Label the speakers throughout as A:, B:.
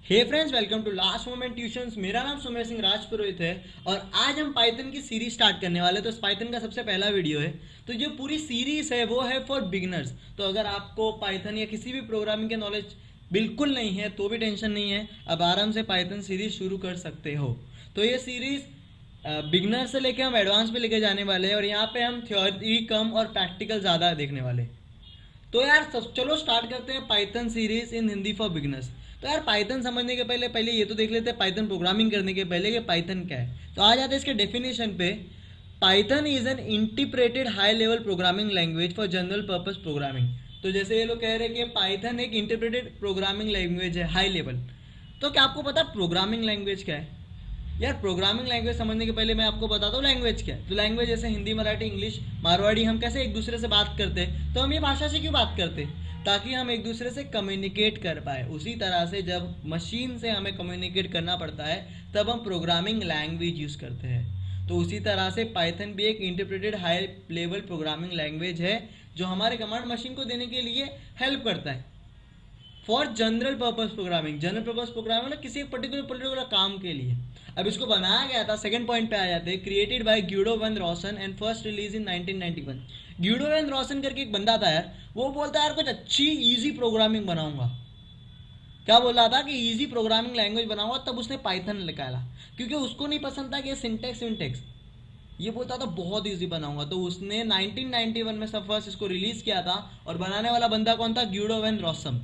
A: Hey friends, welcome to last moment tuitions. मेरा नाम सुमेर सिंह राजपुरोहित है और आज हम पाइथन की सीरीज स्टार्ट करने वाले हैं। तो इस पाइथन का सबसे पहला वीडियो है। तो जो पूरी सीरीज है वो है फॉर बिगिनर्स। तो अगर आपको पाइथन या किसी भी प्रोग्रामिंग के नॉलेज बिल्कुल नहीं है तो भी टेंशन नहीं है, अब आराम से पाइथन सीरीज शुरू कर सकते हो। तो ये सीरीज बिगनर से लेके हम एडवांस पे लेके जाने वाले हैं और यहाँ पे हम थ्योरी कम और प्रैक्टिकल ज़्यादा देखने वाले हैं। तो यार सब चलो स्टार्ट करते हैं Python series in Hindi for beginners. तो यार पाइथन समझने के पहले पहले ये तो देख लेते हैं पाइथन प्रोग्रामिंग करने के पहले कि पाइथन क्या है। तो आ जाते हैं इसके डेफिनेशन पे। Python is an integrated high level programming language for general purpose programming. तो जैसे ये लोग कह रहे हैं कि पाइथन एक इंटीग्रेटेड प्रोग्रामिंग लैंग्वेज है हाई लेवल। तो क्या आपको पता प्रोग्रामिंग लैंग्वेज क्या है? यार प्रोग्रामिंग लैंग्वेज समझने के पहले मैं आपको बताता हूँ लैंग्वेज क्या है। तो लैंग्वेज जैसे हिंदी, मराठी, इंग्लिश, मारवाड़ी, हम कैसे एक दूसरे से बात करते हैं, तो हम ये भाषा से क्यों बात करते हैं? ताकि हम एक दूसरे से कम्युनिकेट कर पाए। उसी तरह से जब मशीन से हमें कम्युनिकेट करना पड़ता है तब हम प्रोग्रामिंग लैंग्वेज यूज़ करते हैं। तो उसी तरह से पाइथन भी एक interpreted high level programming language है जो हमारे कमांड मशीन को देने के लिए हेल्प करता है for general purpose programming. General purpose programming मतलब किसी पर्टिकुलर काम के लिए। अब इसको बनाया गया था, सेकंड पॉइंट पे आ जाते हैं, created by Guido van Rossum and first release in 1991। Guido van Rossum करके एक बंदा था यार, वो बोलता है यार कुछ अच्छी इजी प्रोग्रामिंग बनाऊंगा। क्या बोल रहा था कि इजी प्रोग्रामिंग लैंग्वेज बनाऊंगा, तब उसने पाइथन निकाला। क्योंकि उसको नहीं पसंद था कि सिंटेक्स विंटेक्स, ये बोलता था बहुत इजी बनाऊंगा। तो उसने 1991 में सब फर्स्ट इसको रिलीज किया था। और बनाने वाला बंदा कौन था? ग्यूडो वैन रॉसम।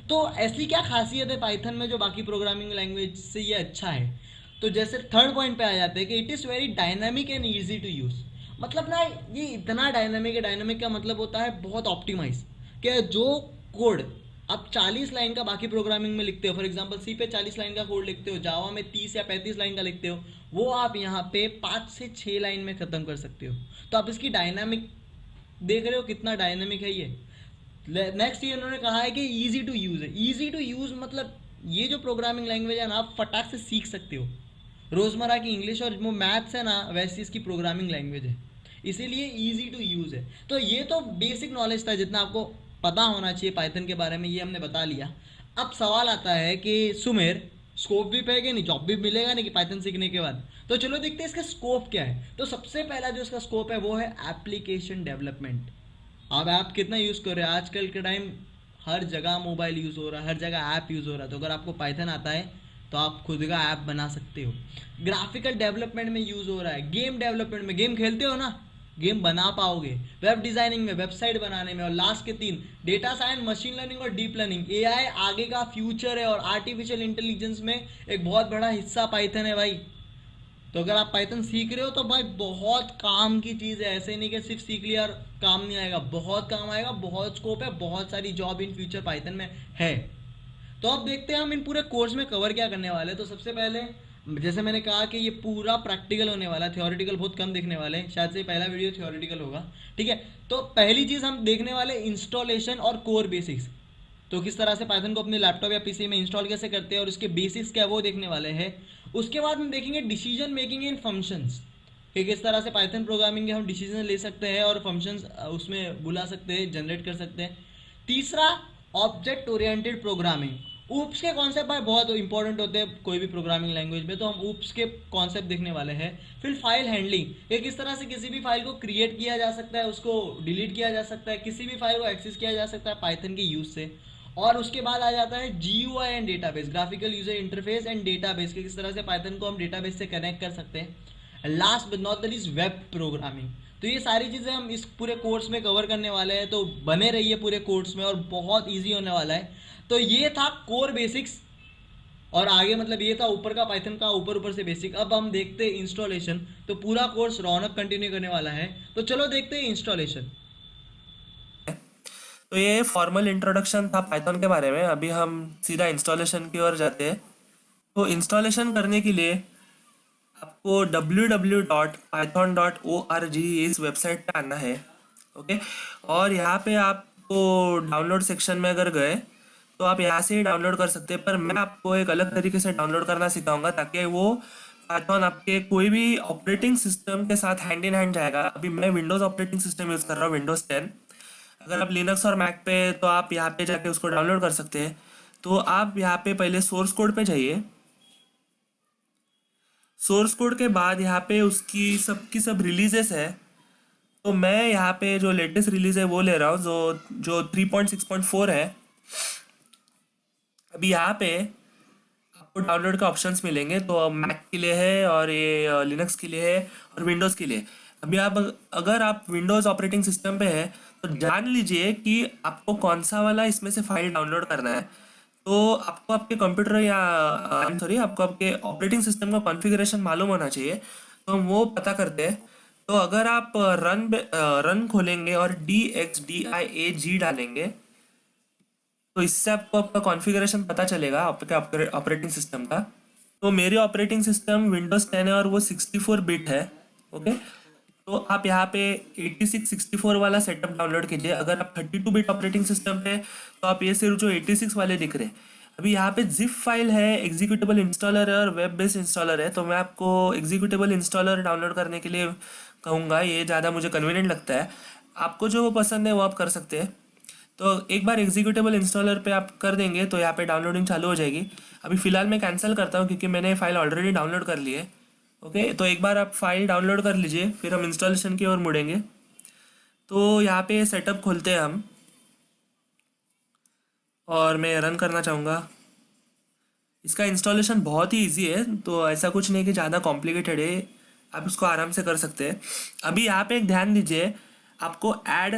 A: तो ऐसी क्या खासियत है पाइथन में जो बाकी प्रोग्रामिंग लैंग्वेज से ये अच्छा है? तो जैसे थर्ड पॉइंट पे आ जाते हैं कि it is very dynamic and easy to use. मतलब ना, ये इतना डायनामिक है। डायनामिक का मतलब होता है बहुत ऑप्टिमाइज। कि जो कोड आप 40 लाइन का बाकी प्रोग्रामिंग में लिखते हो, फॉर एग्जांपल सी पे 40 लाइन का कोड लिखते हो, जावा में 30 या 35 लाइन का लिखते हो, वो आप यहाँ पे 5 से 6 लाइन में ख़त्म कर सकते हो। तो आप इसकी डायनामिक देख रहे हो कितना डायनामिक है ये। नेक्स्ट ये उन्होंने कहा है कि ईजी टू यूज़ है। ईजी टू यूज़ मतलब ये जो प्रोग्रामिंग लैंग्वेज है ना, आप फटाक से सीख सकते हो। रोज़मर्रा की इंग्लिश और वो मैथ्स है ना, वैसी इसकी प्रोग्रामिंग लैंग्वेज है, इसीलिए ईजी टू यूज़ है। तो ये तो बेसिक नॉलेज था जितना आपको पता होना चाहिए पाइथन के बारे में, ये हमने बता लिया। अब सवाल आता है कि सुमेर, स्कोप भी पेगा नहीं, जॉब भी मिलेगा नहीं कि पाइथन सीखने के बाद? तो चलो देखते हैं इसका स्कोप क्या है। तो सबसे पहला जो इसका स्कोप है वो है एप्लीकेशन डेवलपमेंट। अब ऐप कितना यूज़ कर रहे हैं आजकल के टाइम? हर जगह मोबाइल यूज़ हो रहा है, हर जगह ऐप यूज़ हो रहा है। तो अगर आपको पाइथन आता है तो आप खुद का ऐप बना सकते हो। ग्राफिकल डेवलपमेंट में यूज़ हो रहा है, गेम डेवलपमेंट में, गेम खेलते हो ना, गेम बना पाओगे। वेब डिज़ाइनिंग में, वेबसाइट बनाने में। और लास्ट के तीन, डेटा साइंस, मशीन लर्निंग और डीप लर्निंग। एआई आगे का फ्यूचर है और आर्टिफिशियल इंटेलिजेंस में एक बहुत बड़ा हिस्सा पाइथन है भाई। तो अगर आप पाइथन सीख रहे हो तो भाई बहुत काम की चीज़ है। ऐसे नहीं कि सिर्फ सीख लिया और काम नहीं आएगा, बहुत काम आएगा, बहुत स्कोप है, बहुत सारी जॉब इन फ्यूचर पाइथन में है। तो अब देखते हैं हम इन पूरे कोर्स में कवर क्या करने वाले हैं। तो सबसे पहले जैसे मैंने कहा कि ये पूरा प्रैक्टिकल होने वाला है, थ्योरेटिकल बहुत कम देखने वाले हैं, शायद से पहला वीडियो थ्योरेटिकल होगा। ठीक है, तो पहली चीज़ हम देखने वाले इंस्टॉलेशन और कोर बेसिक्स। तो किस तरह से पाइथन को अपने लैपटॉप या पीसी में इंस्टॉल कैसे करते हैं और उसके बेसिक्स क्या है वो देखने वाले हैं। उसके बाद हम देखेंगे डिसीजन मेकिंग इन फंक्शंस, कि किस तरह से पाइथन प्रोग्रामिंग के हम डिसीजन ले सकते हैं और फंक्शंस उसमें बुला सकते हैं, जनरेट कर सकते हैं। तीसरा, ऑब्जेक्ट ओरिएंटेड प्रोग्रामिंग। ऊप्स के कॉन्सेप्ट भाई बहुत इंपॉर्टेंट होते हैं कोई भी प्रोग्रामिंग लैंग्वेज में, तो हम ऊप्स के कॉन्सेप्ट देखने वाले हैं। फिर फाइल हैंडलिंग, ये किस तरह से किसी भी फाइल को क्रिएट किया जा सकता है, उसको डिलीट किया जा सकता है, किसी भी फाइल को एक्सेस किया जा सकता है पाइथन के यूज से। और उसके बाद आ जाता है GUI and database, graphical user interface and database, के किस तरह से पाइथन को हम डेटाबेस से कनेक्ट कर सकते हैं। Last but not the least, web programming. तो ये सारी चीज़ें हम इस पूरे कोर्स में कवर करने वाले हैं, तो बने रहिए पूरे कोर्स में और बहुत ईजी होने वाला है। तो ये था कोर बेसिक्स और आगे मतलब ये था ऊपर का पाइथन का ऊपर ऊपर से बेसिक। अब हम देखते हैं इंस्टॉलेशन। तो पूरा कोर्स रौनक कंटिन्यू करने वाला है, तो चलो देखते हैं इंस्टॉलेशन।
B: तो ये फॉर्मल इंट्रोडक्शन था पाइथन के बारे में। अभी हम सीधा इंस्टॉलेशन की ओर जाते हैं। तो इंस्टॉलेशन करने के लिए आपको www.python.org इस वेबसाइट पे आना है। ओके, और यहाँ पे आपको डाउनलोड सेक्शन में अगर गए तो आप यहाँ से ही डाउनलोड कर सकते हैं, पर मैं आपको एक अलग तरीके से डाउनलोड करना सिखाऊंगा ताकि वो पाइथन आपके कोई भी ऑपरेटिंग सिस्टम के साथ हैंड इन हैंड जाएगा। अभी मैं विंडोज़ ऑपरेटिंग सिस्टम यूज़ कर रहा हूँ, विंडोज़ 10। अगर आप लिनक्स और मैक पे तो आप यहाँ पे जाके उसको डाउनलोड कर सकते हैं। तो आप यहाँ पे पहले सोर्स कोड पे जाइए। सोर्स कोड के बाद यहाँ पे उसकी सबकी सब रिलीजेस है। तो मैं यहाँ पे जो लेटेस्ट रिलीज है वो ले रहा हूँ, जो जो 3.6.4 है। अभी यहाँ पे आपको डाउनलोड के ऑप्शंस मिलेंगे, तो मैक के लिए है और ये लिनक्स के लिए है और विंडोज़ के लिए। अभी आप अगर आप विंडोज़ ऑपरेटिंग सिस्टम पे है तो जान लीजिए कि आपको कौन सा वाला इसमें से फाइल डाउनलोड करना है। तो आपको आपके कंप्यूटर या सॉरी आपको आपके ऑपरेटिंग सिस्टम का कॉन्फ़िगरेशन मालूम होना चाहिए, तो हम वो पता करते हैं। तो अगर आप रन खोलेंगे और DXDIAG डालेंगे तो इससे आपको आपका कॉन्फ़िगरेशन पता चलेगा आपके ऑपरेटिंग सिस्टम का। तो मेरे ऑपरेटिंग सिस्टम विंडोज़ 10 है और वो 64 बिट है। ओके, तो आप यहाँ पे 8664 वाला सेटअप डाउनलोड कीजिए। अगर आप 32 बिट ऑपरेटिंग सिस्टम पे तो आप ये सिर्फ जो 86 वाले दिख रहे हैं। अभी यहाँ पे जिप फाइल है, एग्जीक्यूटेबल इंस्टॉलर है और वेब बेस्ड इंस्टॉलर है। तो मैं आपको एग्जीक्यूटेबल इंस्टॉलर डाउनलोड करने के लिए कहूँगा, ये ज़्यादा मुझे कन्वीनियंट लगता है। आपको जो पसंद है वो आप कर सकते हैं। तो एक बार एग्जीक्यूटेबल इंस्टॉलर पे आप कर देंगे तो यहाँ पे डाउनलोडिंग चालू हो जाएगी। अभी फ़िलहाल मैं कैंसिल करता हूँ क्योंकि मैंने फ़ाइल ऑलरेडी डाउनलोड कर ली है। ओके, तो एक बार आप फाइल डाउनलोड कर लीजिए, फिर हम इंस्टॉलेशन की ओर मुड़ेंगे। तो यहाँ पे सेटअप खोलते हैं हम और मैं रन करना चाहूँगा। इसका इंस्टॉलेशन बहुत ही इजी है, तो ऐसा कुछ नहीं कि ज़्यादा कॉम्प्लिकेटेड है, आप इसको आराम से कर सकते हैं। अभी यहाँ पे एक ध्यान दीजिए, आपको ऐड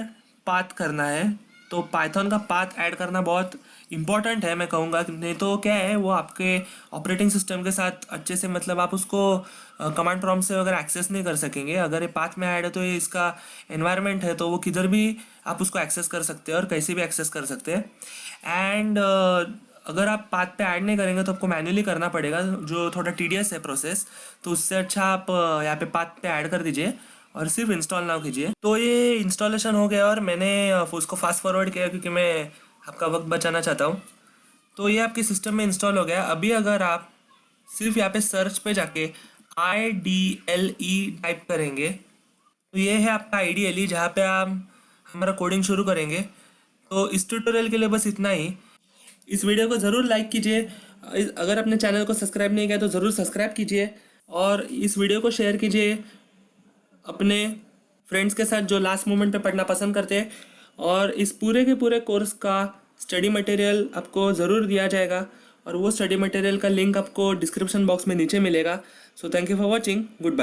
B: पाथ करना है। तो पाइथन का पाथ ऐड करना बहुत इंपॉर्टेंट है, मैं कहूँगा। नहीं तो क्या है, वो आपके ऑपरेटिंग सिस्टम के साथ अच्छे से मतलब आप उसको कमांड प्रॉम्प्ट से अगर एक्सेस नहीं कर सकेंगे। अगर ये पाथ में ऐड है तो ये इसका एनवायरनमेंट है, तो वो किधर भी आप उसको एक्सेस कर सकते हैं और कैसे भी एक्सेस कर सकते हैं। एंड अगर आप पाथ पे ऐड नहीं करेंगे तो आपको मैन्युअली करना पड़ेगा, जो थोड़ा टीडियस है प्रोसेस। तो उससे अच्छा आप यहाँ पे पाथ पे ऐड कर दीजिए और सिर्फ इंस्टॉल ना कीजिए। तो ये इंस्टॉलेशन हो गया और मैंने उसको फास्ट फॉरवर्ड किया क्योंकि मैं आपका वक्त बचाना चाहता हूँ। तो ये आपके सिस्टम में इंस्टॉल हो गया। अभी अगर आप सिर्फ यहाँ पे सर्च पे जाके IDLE टाइप करेंगे तो ये है आपका IDLE, जहाँ पे आप हमारा कोडिंग शुरू करेंगे। तो इस ट्यूटोरियल के लिए बस इतना ही। इस वीडियो को ज़रूर लाइक कीजिए। अगर अपने चैनल को सब्सक्राइब नहीं किया तो ज़रूर सब्सक्राइब कीजिए और इस वीडियो को शेयर कीजिए अपने फ्रेंड्स के साथ जो लास्ट मोमेंट पे पढ़ना पसंद करते हैं। और इस पूरे के पूरे कोर्स का स्टडी मटेरियल आपको ज़रूर दिया जाएगा और वो स्टडी मटेरियल का लिंक आपको डिस्क्रिप्शन बॉक्स में नीचे मिलेगा। So thank you for watching, good bye.